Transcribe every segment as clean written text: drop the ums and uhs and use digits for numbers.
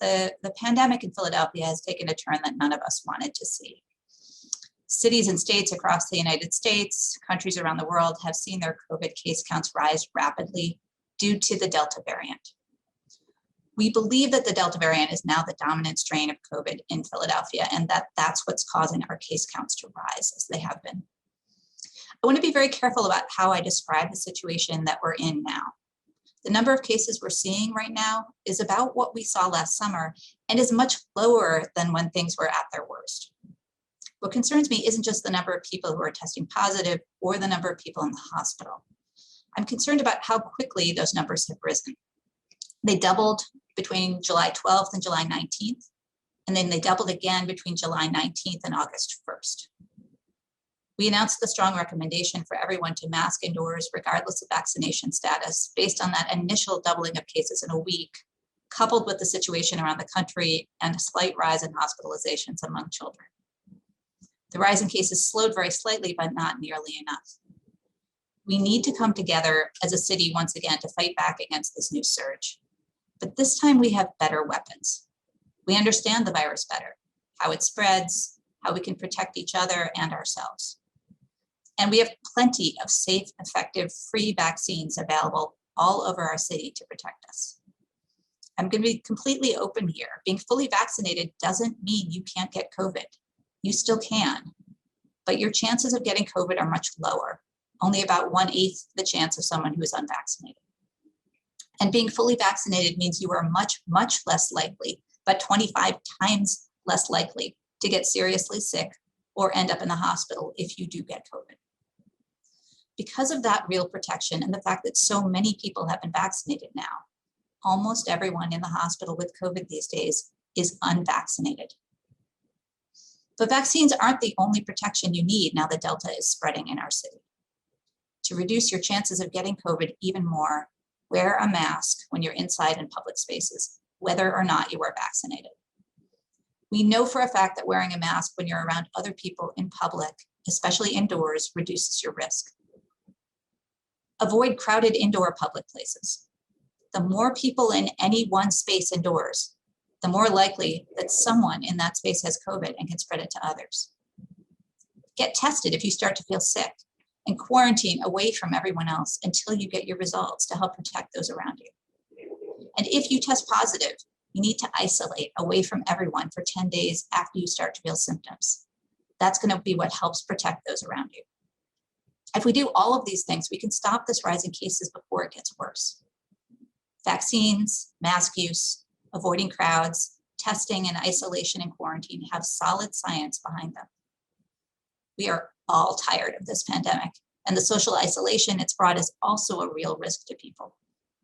the pandemic in Philadelphia has taken a turn that none of us wanted to see. Cities and states across the United States, countries around the world have seen their COVID case counts rise rapidly due to the Delta variant. We believe that the Delta variant is now the dominant strain of COVID in Philadelphia, and that's what's causing our case counts to rise as they have been. I want to be very careful about how I describe the situation that we're in now. The number of cases we're seeing right now is about what we saw last summer and is much lower than when things were at their worst. What concerns me isn't just the number of people who are testing positive or the number of people in the hospital. I'm concerned about how quickly those numbers have risen. They doubled between July 12th and July 19th, and then they doubled again between July 19th and August 1st. We announced the strong recommendation for everyone to mask indoors regardless of vaccination status based on that initial doubling of cases in a week, coupled with the situation around the country and a slight rise in hospitalizations among children. The rise in cases slowed very slightly, but not nearly enough. We need to come together as a city once again to fight back against this new surge. But this time we have better weapons. We understand the virus better, how it spreads, how we can protect each other and ourselves. And we have plenty of safe, effective, free vaccines available all over our city to protect us. I'm going to be completely open here. Being fully vaccinated doesn't mean you can't get COVID. You still can, but your chances of getting COVID are much lower, only about 1/8 the chance of someone who is unvaccinated. And being fully vaccinated means you are much, much less likely, but 25 times less likely to get seriously sick or end up in the hospital if you do get COVID. Because of that real protection and the fact that so many people have been vaccinated now, almost everyone in the hospital with COVID these days is unvaccinated. But vaccines aren't the only protection you need now that Delta is spreading in our city. To reduce your chances of getting COVID even more, wear a mask when you're inside in public spaces, whether or not you are vaccinated. We know for a fact that wearing a mask when you're around other people in public, especially indoors, reduces your risk. Avoid crowded indoor public places. The more people in any one space indoors, the more likely that someone in that space has COVID and can spread it to others. Get tested if you start to feel sick, and quarantine away from everyone else until you get your results to help protect those around you. And if you test positive, you need to isolate away from everyone for 10 days after you start to feel symptoms. That's going to be what helps protect those around you. If we do all of these things, we can stop this rise in cases before it gets worse. Vaccines, mask use, avoiding crowds, testing and isolation and quarantine have solid science behind them. We are all tired of this pandemic, and the social isolation it's brought is also a real risk to people.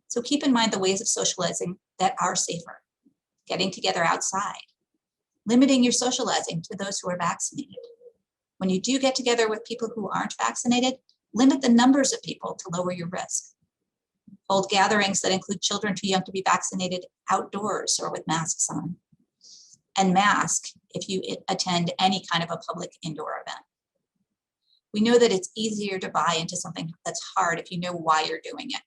So keep in mind the ways of socializing that are safer, getting together outside, limiting your socializing to those who are vaccinated. When you do get together with people who aren't vaccinated, limit the numbers of people to lower your risk. Hold gatherings that include children too young to be vaccinated outdoors or with masks on. And mask if you attend any kind of a public indoor event. We know that it's easier to buy into something that's hard if you know why you're doing it,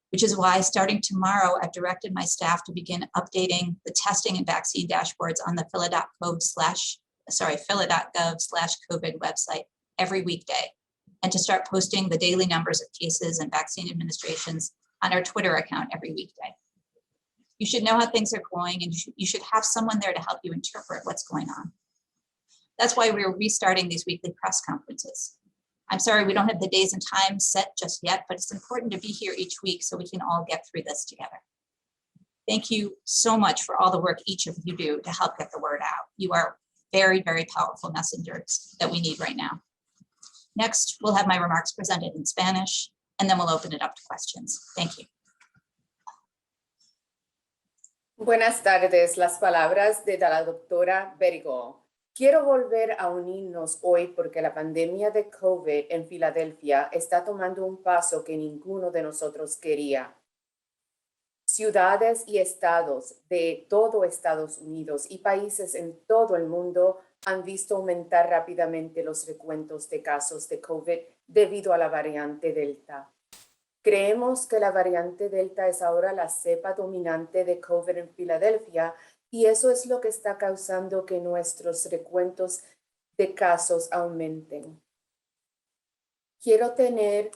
which is why starting tomorrow, I've directed my staff to begin updating the testing and vaccine dashboards on the phila.gov/COVID website every weekday, and to start posting the daily numbers of cases and vaccine administrations on our Twitter account every weekday. You should know how things are going, and you should have someone there to help you interpret what's going on. That's why we're restarting these weekly press conferences. I'm sorry we don't have the days and times set just yet, but it's important to be here each week so we can all get through this together. Thank you so much for all the work each of you do to help get the word out. You are very, very powerful messengers that we need right now. Next, we'll have my remarks presented in Spanish, and then we'll open it up to questions. Thank you. Buenas tardes, las palabras de la doctora Berigó. Quiero volver a unirnos hoy porque la pandemia de COVID en Filadelfia está tomando un paso que ninguno de nosotros quería. Ciudades y estados de todo Estados Unidos y países en todo el mundo han visto aumentar rápidamente los recuentos de casos de COVID debido a la variante Delta. Creemos que la variante Delta es ahora la cepa dominante de COVID en Filadelfia y eso es lo que está causando que nuestros recuentos de casos aumenten. Quiero tener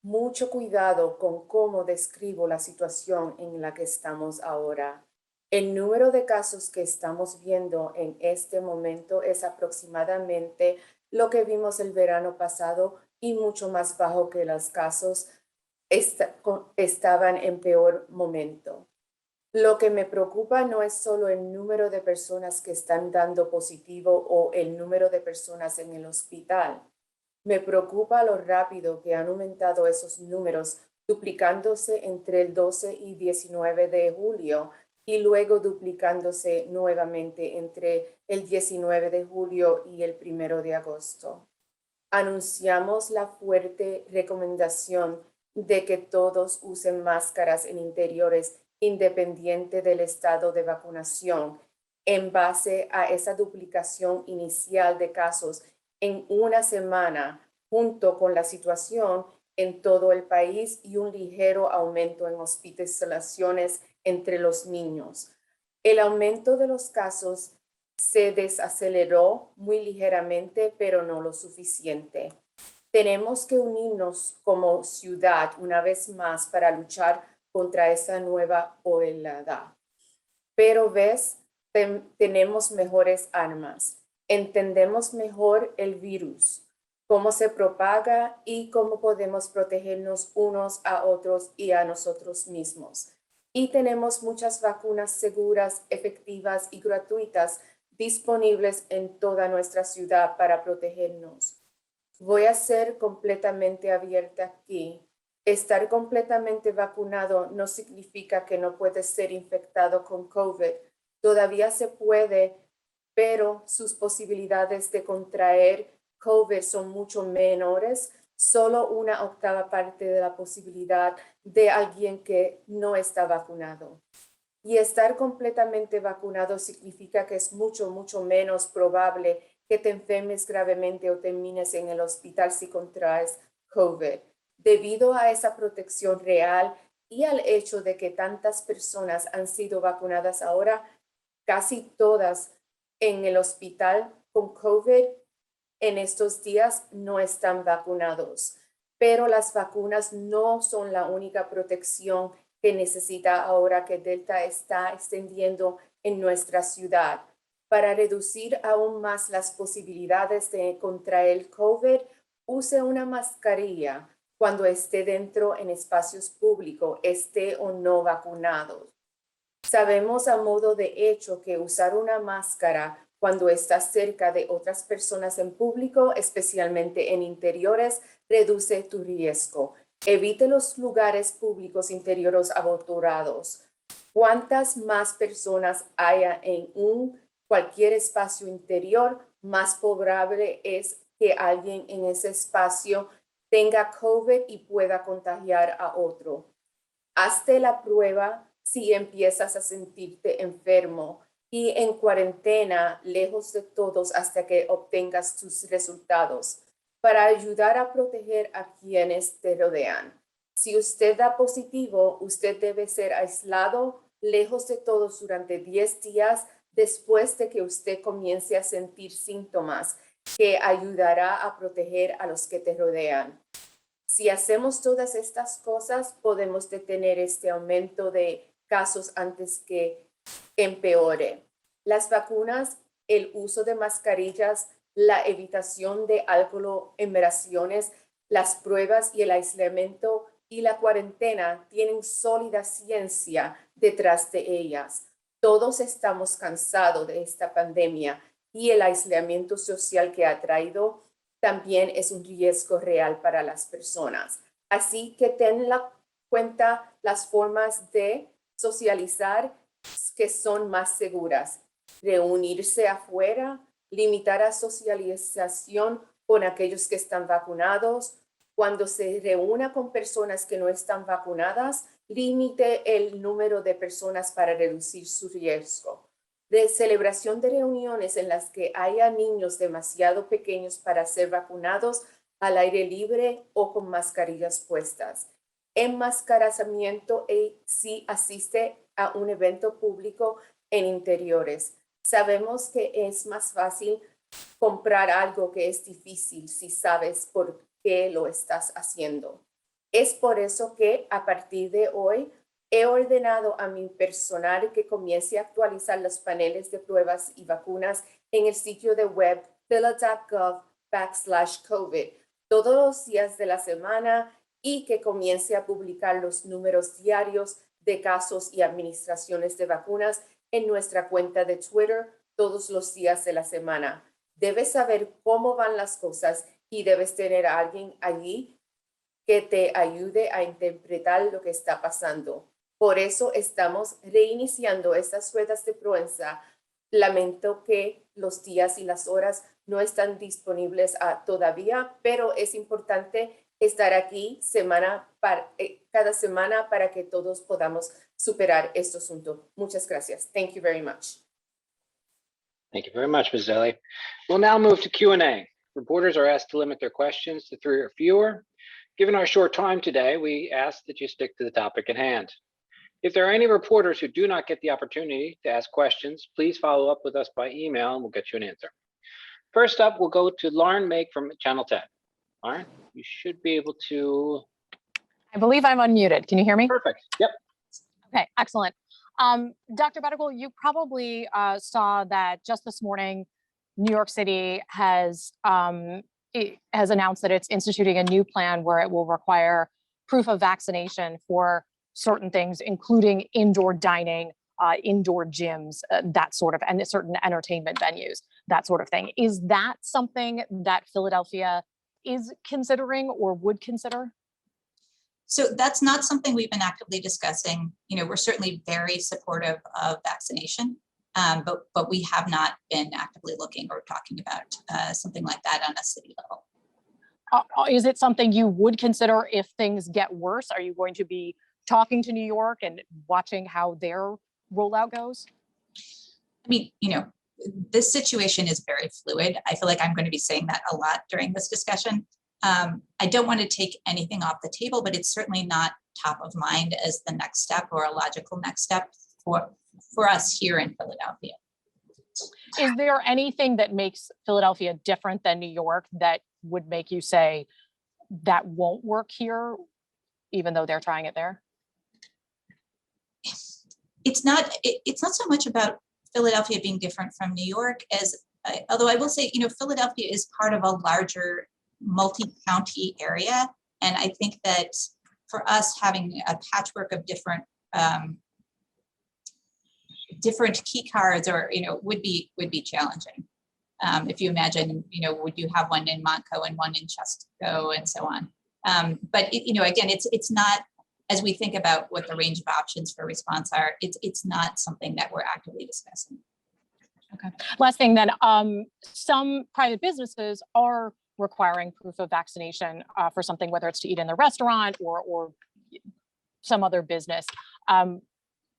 mucho cuidado con cómo describo la situación en la que estamos ahora. El número de casos que estamos viendo en este momento es aproximadamente lo que vimos el verano pasado y mucho más bajo que los casos estaban en peor momento. Lo que me preocupa no es solo el número de personas que están dando positivo o el número de personas en el hospital. Me preocupa lo rápido que han aumentado esos números, duplicándose entre el 12 y 19 de julio y luego duplicándose nuevamente entre el 19 de julio y el 1 de agosto. Anunciamos la fuerte recomendación de que todos usen máscaras en interiores independiente del estado de vacunación en base a esa duplicación inicial de casos en una semana, junto con la situación en todo el país y un ligero aumento en hospitalizaciones entre los niños. El aumento de los casos se desaceleró muy ligeramente, pero no lo suficiente. Tenemos que unirnos como ciudad una vez más para luchar contra esa nueva oleada. Pero tenemos mejores armas. Entendemos mejor el virus, cómo se propaga y cómo podemos protegernos unos a otros y a nosotros mismos. Y tenemos muchas vacunas seguras, efectivas y gratuitas disponibles en toda nuestra ciudad para protegernos. Voy a ser completamente abierta aquí. Estar completamente vacunado no significa que no puedes ser infectado con COVID. Todavía se puede, pero sus posibilidades de contraer COVID son mucho menores, solo una octava parte de la posibilidad de alguien que no está vacunado. Y estar completamente vacunado significa que es mucho, mucho menos probable que te enfermes gravemente o termines en el hospital si contraes COVID. Debido a esa protección real y al hecho de que tantas personas han sido vacunadas ahora, casi todas en el hospital con COVID en estos días no están vacunados. Pero las vacunas no son la única protección que necesita ahora que Delta está extendiendo en nuestra ciudad. Para reducir aún más las posibilidades de contraer el COVID, use una mascarilla cuando esté dentro en espacios públicos, esté o no vacunado. Sabemos a modo de hecho que usar una máscara cuando estás cerca de otras personas en público, especialmente en interiores, reduce tu riesgo. Evite los lugares públicos interiores abotorados. Cuantas más personas haya en cualquier espacio interior, más probable es que alguien en ese espacio tenga COVID y pueda contagiar a otro. Hazte la prueba si empiezas a sentirte enfermo y en cuarentena, lejos de todos hasta que obtengas tus resultados, para ayudar a proteger a quienes te rodean. Si usted da positivo, usted debe ser aislado lejos de todos durante 10 días después de que usted comience a sentir síntomas, que ayudará a proteger a los que te rodean. Si hacemos todas estas cosas, podemos detener este aumento de casos antes que empeore. Las vacunas, el uso de mascarillas, la evitación de aglomeraciones, las pruebas y el aislamiento y la cuarentena tienen sólida ciencia detrás de ellas. Todos estamos cansados de esta pandemia y el aislamiento social que ha traído también es un riesgo real para las personas. Así que ten en cuenta las formas de socializar que son más seguras. Reunirse afuera, limitar la socialización con aquellos que están vacunados. Cuando se reúna con personas que no están vacunadas, limite el número de personas para reducir su riesgo. De celebración de reuniones en las que haya niños demasiado pequeños para ser vacunados al aire libre o con mascarillas puestas. enmascaramiento y si asiste a un evento público en interiores. Sabemos que es más fácil comprar algo que es difícil si sabes por qué lo estás haciendo. Es por eso que a partir de hoy he ordenado a mi personal que comience a actualizar los paneles de pruebas y vacunas en el sitio de web phila.gov/COVID todos los días de la semana y que comience a publicar los números diarios de casos y administraciones de vacunas en nuestra cuenta de Twitter todos los días de la semana. Debes saber cómo van las cosas y debes tener a alguien allí que te ayude a interpretar lo que está pasando. Por eso estamos reiniciando estas ruedas de prensa. Lamento que los días y las horas no están disponibles todavía, pero es importante estar aquí cada semana para que todos podamos superar este asunto. Muchas gracias. Thank you very much. Thank you very much, Ms. Zelli. We'll now move to Q&A. Reporters are asked to limit their questions to 3 or fewer. Given our short time today, we ask that you stick to the topic at hand. If there are any reporters who do not get the opportunity to ask questions, please follow up with us by email and we'll get you an answer. First up, we'll go to Lauren Make from Channel 10. Lauren, you should be able to. I believe I'm unmuted. Can you hear me? Perfect. Yep. Okay, excellent. Dr. Bedigal, you probably saw that just this morning, New York City has announced that it's instituting a new plan where it will require proof of vaccination for certain things, including indoor dining, indoor gyms, that sort of, and certain entertainment venues, that sort of thing. Is that something that Philadelphia is considering or would consider? So that's not something we've been actively discussing. You know, we're certainly very supportive of vaccination, but we have not been actively looking or talking about something like that on a city level. Is it something you would consider if things get worse? Are you going to be talking to New York and watching how their rollout goes? I mean, you know, this situation is very fluid. I feel like I'm going to be saying that a lot during this discussion. I don't want to take anything off the table, but it's certainly not top of mind as the next step or a logical next step for us here in Philadelphia. Is there anything that makes Philadelphia different than New York that would make you say that won't work here, even though they're trying it there? It's not so much about Philadelphia being different from New York as, although I will say, you know, Philadelphia is part of a larger multi-county area. And I think that for us having a patchwork of different key cards, or, you know, would be challenging. If you imagine, you know, would you have one in Montco and one in Chesterfield and so on? But you know, again, it's not, as we think about what the range of options for response are, it's not something that we're actively discussing. Okay. Last thing then, some private businesses are requiring proof of vaccination for something, whether it's to eat in the restaurant or some other business.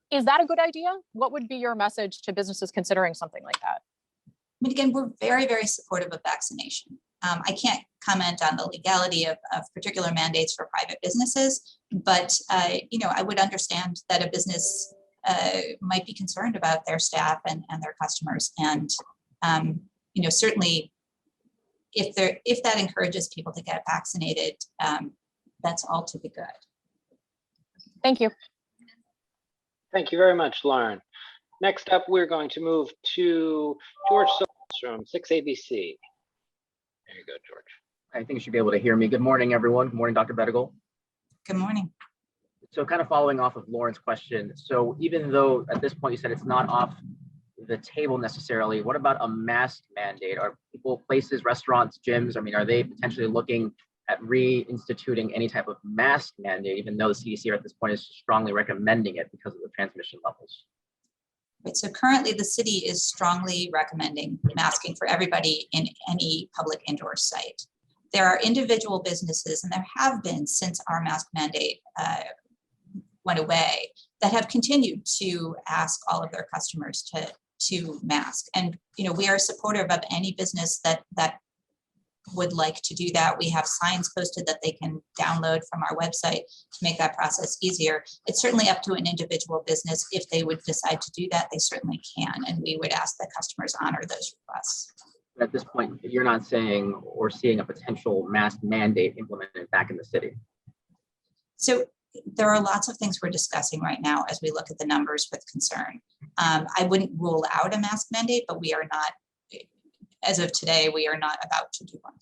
Is that a good idea? What would be your message to businesses considering something like that? I mean, again, we're very, very supportive of vaccination. I can't comment on the legality of particular mandates for private businesses, but you know, I would understand that a business might be concerned about their staff and their customers, and you know, certainly if that encourages people to get vaccinated, that's all to the good. Thank you. Thank you very much, Lauren. Next up, we're going to move to George Solis from 6ABC. There you go, George. I think you should be able to hear me. Good morning, everyone. Good morning, Dr. Bedigal. Good morning. So kind of following off of Lauren's question. So even though at this point you said it's not off the table necessarily, what about a mask mandate? Are people, places, restaurants, gyms, I mean, are they potentially looking at reinstituting any type of mask mandate, even though the CDC at this point is strongly recommending it because of the transmission levels? Right, so currently the city is strongly recommending masking for everybody in any public indoor site. There are individual businesses, and there have been since our mask mandate went away, that have continued to ask all of their customers to mask. And you know, we are supportive of any business that would like to do that, we have signs posted that they can download from our website to make that process easier. It's certainly up to an individual business. If they would decide to do that, they certainly can. And we would ask that customers honor those requests. At this point, you're not saying or seeing a potential mask mandate implemented back in the city. So there are lots of things we're discussing right now as we look at the numbers with concern. I wouldn't rule out a mask mandate, but we are not, as of today, we are not about to do one.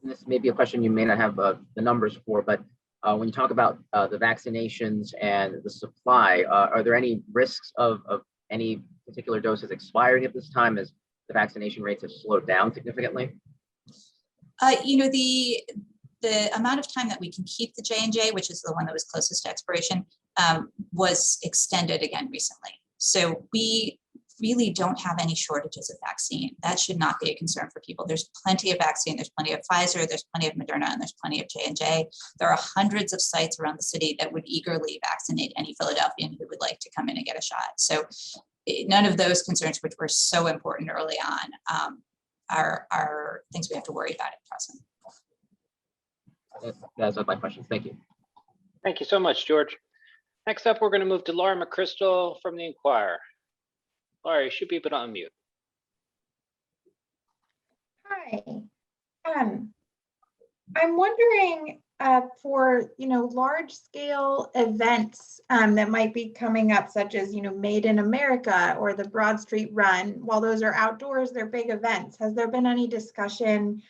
This may be a question you may not have the numbers for, but when you talk about the vaccinations and the supply, are there any risks of any particular doses expiring at this time as the vaccination rates have slowed down significantly? You know, the amount of time that we can keep the J&J, which is the one that was closest to expiration, was extended again recently. So we really don't have any shortages of vaccine. That should not be a concern for people. There's plenty of vaccine. There's plenty of Pfizer, there's plenty of Moderna, and there's plenty of J&J. There are hundreds of sites around the city that would eagerly vaccinate any Philadelphian who would like to come in and get a shot. So none of those concerns, which were so important early on, are things we have to worry about at present. That's all my questions. Thank you. Thank you so much, George. Next up, we're going to move to Laura McChrystal from the Inquirer. Laura, you should be able to unmute. Hi. I'm wondering for large scale events that might be coming up, such as Made in America or the Broad Street Run. While those are outdoors, they're big events. Has there been any discussion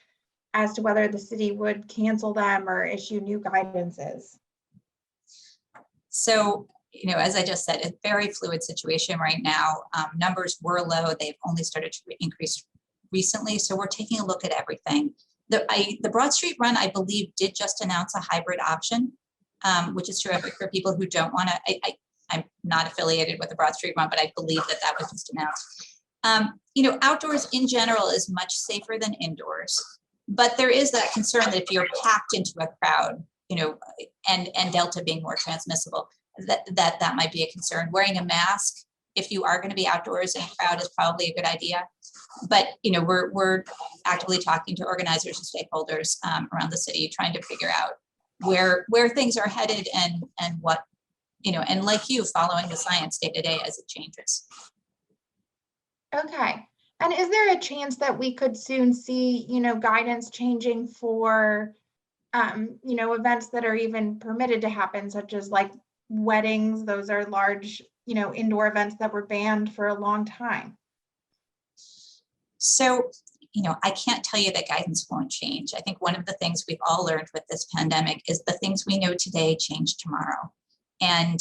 as to whether the city would cancel them or issue new guidances? So, as I just said, it's a very fluid situation right now. Numbers were low. They've only started to increase recently. So we're taking a look at everything. The Broad Street Run, I believe, did just announce a hybrid option, which is terrific for people who don't want to. I'm not affiliated with the Broad Street Run, but I believe that was just announced. Outdoors in general is much safer than indoors. But there is that concern that if you're packed into a crowd, and Delta being more transmissible, that might be a concern. Wearing a mask, if you are going to be outdoors in a crowd, is probably a good idea. But we're actively talking to organizers and stakeholders around the city, trying to figure out where things are headed and what, and like you, following the science day to day as it changes. Okay. And is there a chance that we could soon see, guidance changing for, events that are even permitted to happen, such as like weddings? Those are large, indoor events that were banned for a long time. So, I can't tell you that guidance won't change. I think one of the things we've all learned with this pandemic is the things we know today change tomorrow. And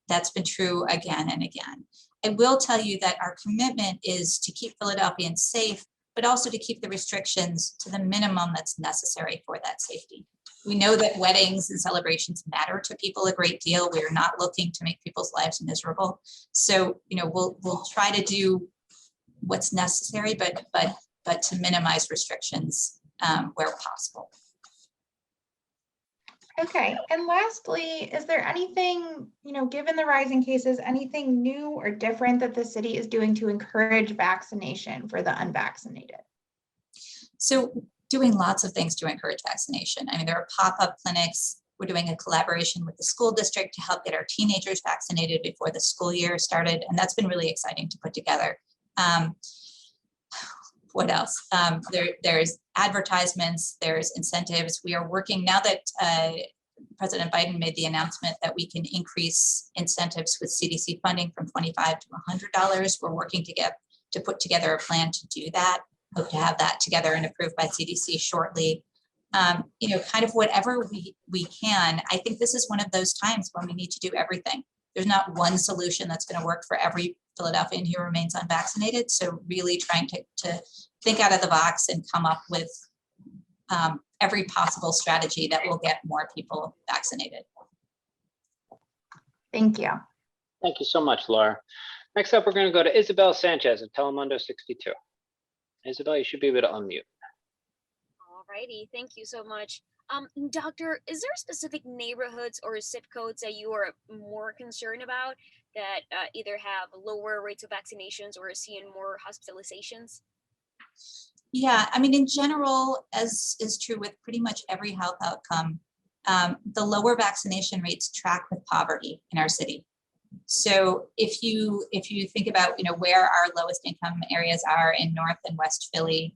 that's been true again and again. I will tell you that our commitment is to keep Philadelphians safe, but also to keep the restrictions to the minimum that's necessary for that safety. We know that weddings and celebrations matter to people a great deal. We are not looking to make people's lives miserable. So, we'll try to do what's necessary, but to minimize restrictions where possible. Okay. And lastly, is there anything, given the rising cases, anything new or different that the city is doing to encourage vaccination for the unvaccinated? So doing lots of things to encourage vaccination. I mean, there are pop-up clinics. We're doing a collaboration with the school district to help get our teenagers vaccinated before the school year started. And that's been really exciting to put together. What else? There's advertisements, there's incentives. We are working now that President Biden made the announcement that we can increase incentives with CDC funding from $25 to $100. We're working to put together a plan to do that. Hope to have that together and approved by CDC shortly. Kind of whatever we can. I think this is one of those times when we need to do everything. There's not one solution that's going to work for every Philadelphian who remains unvaccinated. So really trying to think out of the box and come up with every possible strategy that will get more people vaccinated. Thank you. Thank you so much, Laura. Next up, we're going to go to Isabel Sanchez at Telemundo 62. Isabel, you should be able to unmute. All righty, thank you so much. Doctor, is there specific neighborhoods or zip codes that you are more concerned about that either have lower rates of vaccinations or are seeing more hospitalizations? Yeah, I mean, in general, as is true with pretty much every health outcome, the lower vaccination rates track with poverty in our city. So if you think about where our lowest income areas are in North and West Philly,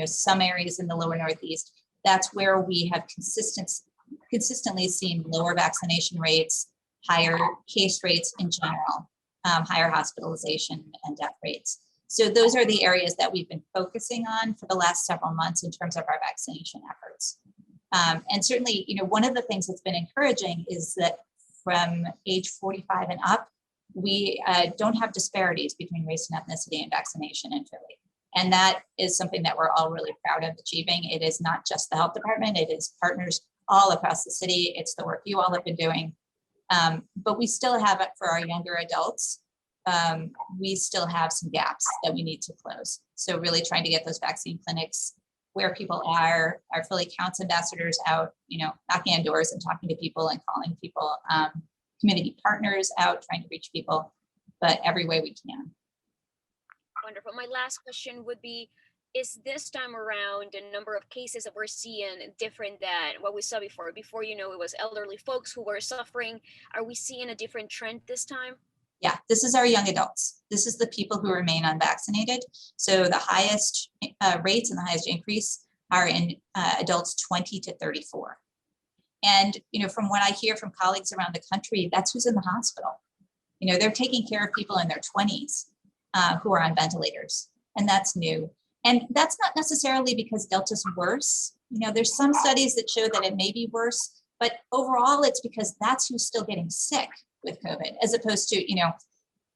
some areas in the lower Northeast, that's where we have consistently seen lower vaccination rates, higher case rates in general, higher hospitalization and death rates. So those are the areas that we've been focusing on for the last several months in terms of our vaccination efforts. And certainly, one of the things that's been encouraging is that from age 45 and up, we don't have disparities between race and ethnicity and vaccination in Philly. And that is something that we're all really proud of achieving. It is not just the health department, it is partners all across the city. It's the work you all have been doing. But we still have it for our younger adults. We still have some gaps that we need to close. So really trying to get those vaccine clinics where people are, our Philly Counts ambassadors out, knocking on doors and talking to people and calling people, community partners out, trying to reach people, but every way we can. Wonderful. My last question would be, is this time around the number of cases that we're seeing different than what we saw before? Before, it was elderly folks who were suffering. Are we seeing a different trend this time? Yeah, this is our young adults. This is the people who remain unvaccinated. So the highest rates and the highest increase are in adults 20 to 34. And, from what I hear from colleagues around the country, that's who's in the hospital. They're taking care of people in their 20s who are on ventilators, and that's new. And that's not necessarily because Delta's worse. There's some studies that show that it may be worse, but overall it's because that's who's still getting sick with COVID, as opposed to,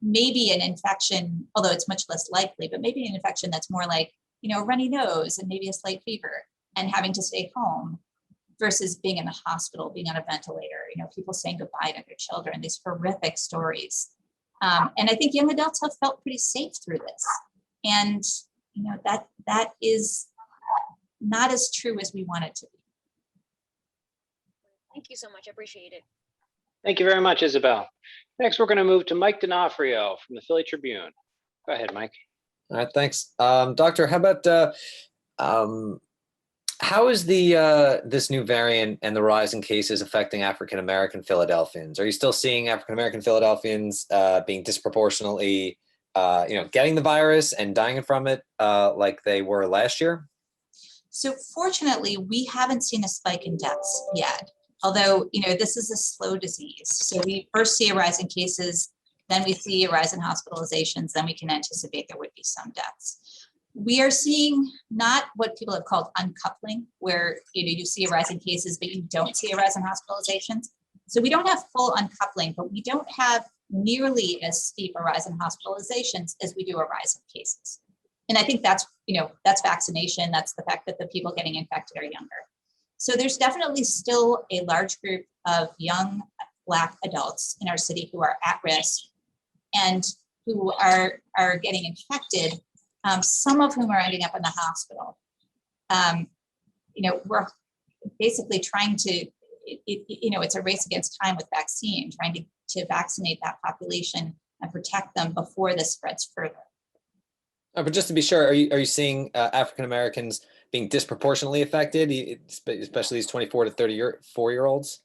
maybe an infection, although it's much less likely, but maybe an infection that's more like, a runny nose and maybe a slight fever and having to stay home versus being in the hospital, being on a ventilator, people saying goodbye to their children, these horrific stories. And I think young adults have felt pretty safe through this. And, that is not as true as we want it to be. Thank you so much. I appreciate it. Thank you very much, Isabel. Next, we're going to move to Mike D'Onofrio from the Philly Tribune. Go ahead, Mike. All right, thanks. Doctor, how about how is this new variant and the rise in cases affecting African-American Philadelphians? Are you still seeing African-American Philadelphians being disproportionately, getting the virus and dying from it like they were last year? So fortunately, we haven't seen a spike in deaths yet. Although, this is a slow disease. So we first see a rise in cases, then we see a rise in hospitalizations, then we can anticipate there would be some deaths. We are seeing not what people have called uncoupling, where you see a rise in cases, but you don't see a rise in hospitalizations. So we don't have full uncoupling, but we don't have nearly as steep a rise in hospitalizations as we do a rise in cases. And I think that's vaccination. That's the fact that the people getting infected are younger. So there's definitely still a large group of young Black adults in our city who are at risk and who are getting infected, some of whom are ending up in the hospital. We're basically trying to, it's a race against time with vaccine, trying to vaccinate that population and protect them before this spreads further. But just to be sure, are you seeing African Americans being disproportionately affected, especially these 24 to 34-year-olds?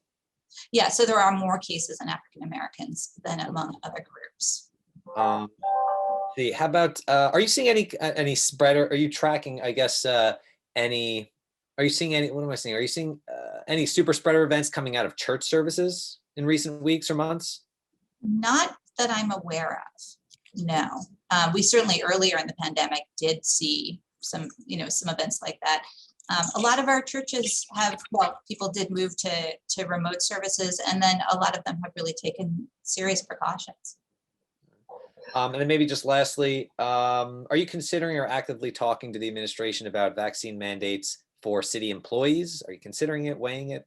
Yeah, so there are more cases in African Americans than among other groups. How about, are you seeing any spread, or are you tracking, I guess, are you seeing any, what am I saying? Are you seeing any super spreader events coming out of church services in recent weeks or months? Not that I'm aware of, no. We certainly earlier in the pandemic did see some events like that. A lot of our churches people did move to remote services, and then a lot of them have really taken serious precautions. And then maybe just lastly, are you considering or actively talking to the administration about vaccine mandates for city employees? Are you considering it, weighing it?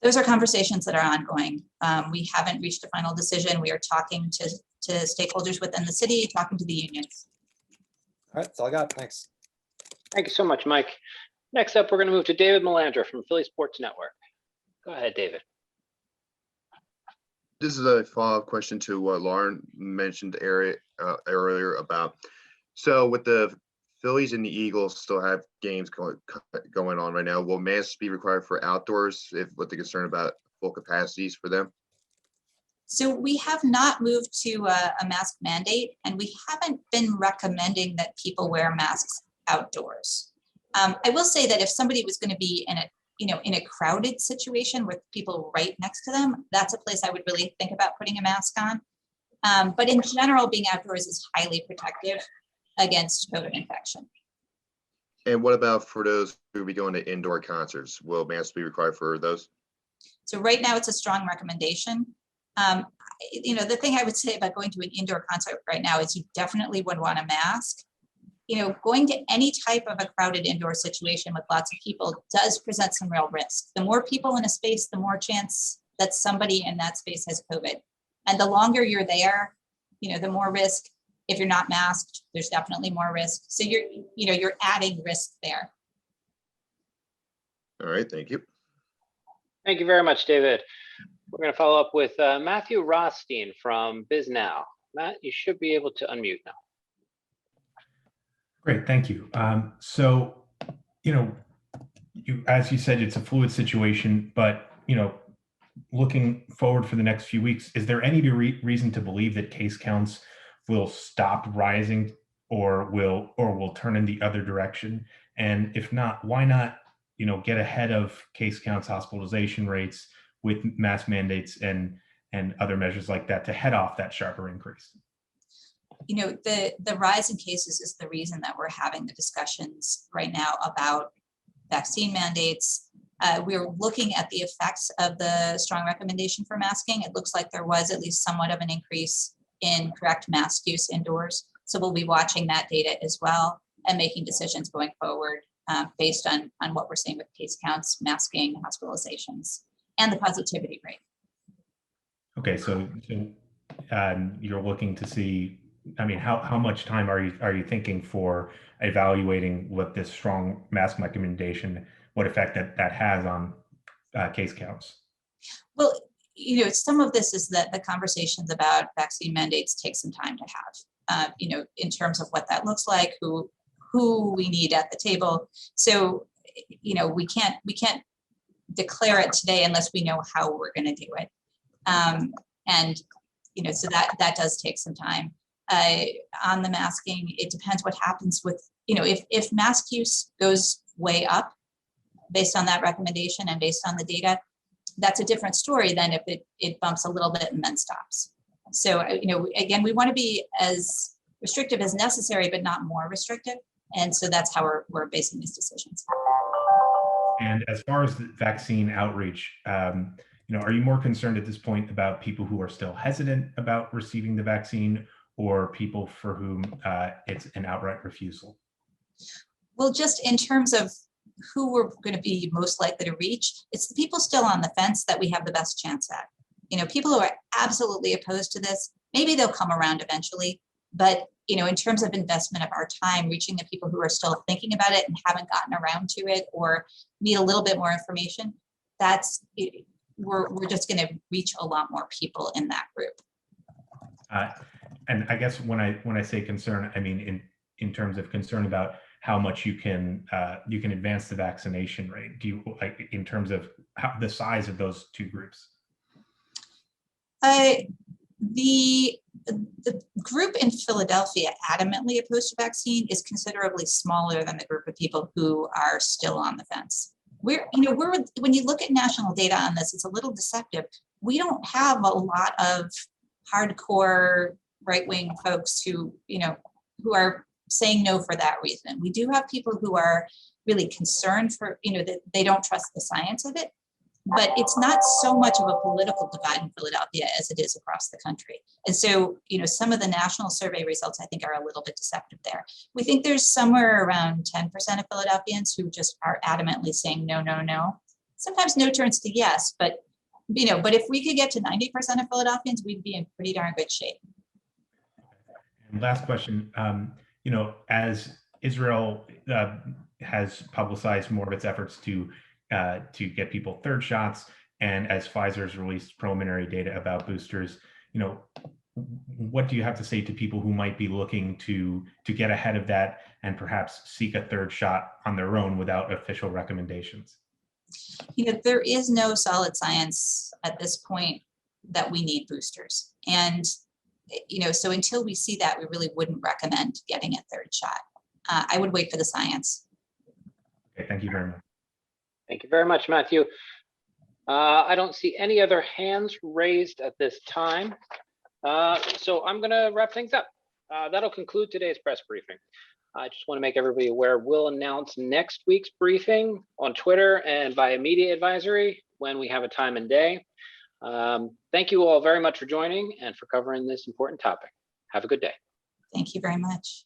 Those are conversations that are ongoing. We haven't reached a final decision. We are talking to stakeholders within the city, talking to the unions. All right, that's all I got. Thanks. Thank you so much, Mike. Next up, we're going to move to David Melandra from Philly Sports Network. Go ahead, David. This is a follow-up question to what Lauren mentioned earlier about. So with the Phillies and the Eagles still have games going on right now. Will masks be required for outdoors with the concern about full capacities for them? So we have not moved to a mask mandate, and we haven't been recommending that people wear masks outdoors. I will say that if somebody was going to be in a crowded situation with people right next to them, that's a place I would really think about putting a mask on. But in general, being outdoors is highly protective against COVID infection. And what about for those who will be going to indoor concerts? Will masks be required for those? So right now it's a strong recommendation. The thing I would say about going to an indoor concert right now is you definitely would want a mask. Going to any type of a crowded indoor situation with lots of people does present some real risk. The more people in a space, the more chance that somebody in that space has COVID. And the longer you're there, the more risk. If you're not masked, there's definitely more risk. So you're adding risk there. All right, thank you. Thank you very much, David. We're going to follow up with Matthew Rothstein from BizNow. Matt, you should be able to unmute now. Great, thank you. So, as you said, it's a fluid situation, but, looking forward for the next few weeks, is there any reason to believe that case counts will stop rising or will turn in the other direction? And if not, why not, get ahead of case counts, hospitalization rates with mask mandates and other measures like that to head off that sharper increase? The rise in cases is the reason that we're having the discussions right now about vaccine mandates. We're looking at the effects of the strong recommendation for masking. It looks like there was at least somewhat of an increase in correct mask use indoors. So we'll be watching that data as well and making decisions going forward based on what we're seeing with case counts, masking, hospitalizations, and the positivity rate. Okay, so you're looking to see, how much time are you thinking for evaluating what this strong mask recommendation, what effect that has on case counts? Well, some of this is that the conversations about vaccine mandates take some time to have, in terms of what that looks like, who we need at the table. So, we can't declare it today unless we know how we're going to do it. So that does take some time. On the masking, it depends what happens with, if mask use goes way up based on that recommendation and based on the data, that's a different story than if it bumps a little bit and then stops. So, again, we want to be as restrictive as necessary, but not more restrictive. And so that's how we're basing these decisions. And as far as the vaccine outreach, are you more concerned at this point about people who are still hesitant about receiving the vaccine or people for whom it's an outright refusal? Well, just in terms of who we're going to be most likely to reach, it's the people still on the fence that we have the best chance at. People who are absolutely opposed to this, maybe they'll come around eventually, but in terms of investment of our time, reaching the people who are still thinking about it and haven't gotten around to it or need a little bit more information, we're just going to reach a lot more people in that group. And I guess when I say concern, I mean in terms of concern about how much you can advance the vaccination rate. Do you, in terms of the size of those two groups? The group in Philadelphia adamantly opposed to vaccine is considerably smaller than the group of people who are still on the fence. When you look at national data on this, it's a little deceptive. We don't have a lot of hardcore right-wing folks who are saying no for that reason. We do have people who are really concerned for, that they don't trust the science of it, but it's not so much of a political divide in Philadelphia as it is across the country. And so, some of the national survey results I think are a little bit deceptive there. We think there's somewhere around 10% of Philadelphians who just are adamantly saying no, no, no. Sometimes no turns to yes, but if we could get to 90% of Philadelphians, we'd be in pretty darn good shape. And last question, as Israel has publicized more of its efforts to get people third shots, and as Pfizer's released preliminary data about boosters, what do you have to say to people who might be looking to get ahead of that and perhaps seek a third shot on their own without official recommendations? There is no solid science at this point that we need boosters. And, so until we see that, we really wouldn't recommend getting a third shot. I would wait for the science. Okay, thank you very much. Thank you very much, Matthew. I don't see any other hands raised at this time. So I'm going to wrap things up. That'll conclude today's press briefing. I just want to make everybody aware we'll announce next week's briefing on Twitter and via media advisory when we have a time and day. Thank you all very much for joining and for covering this important topic. Have a good day. Thank you very much.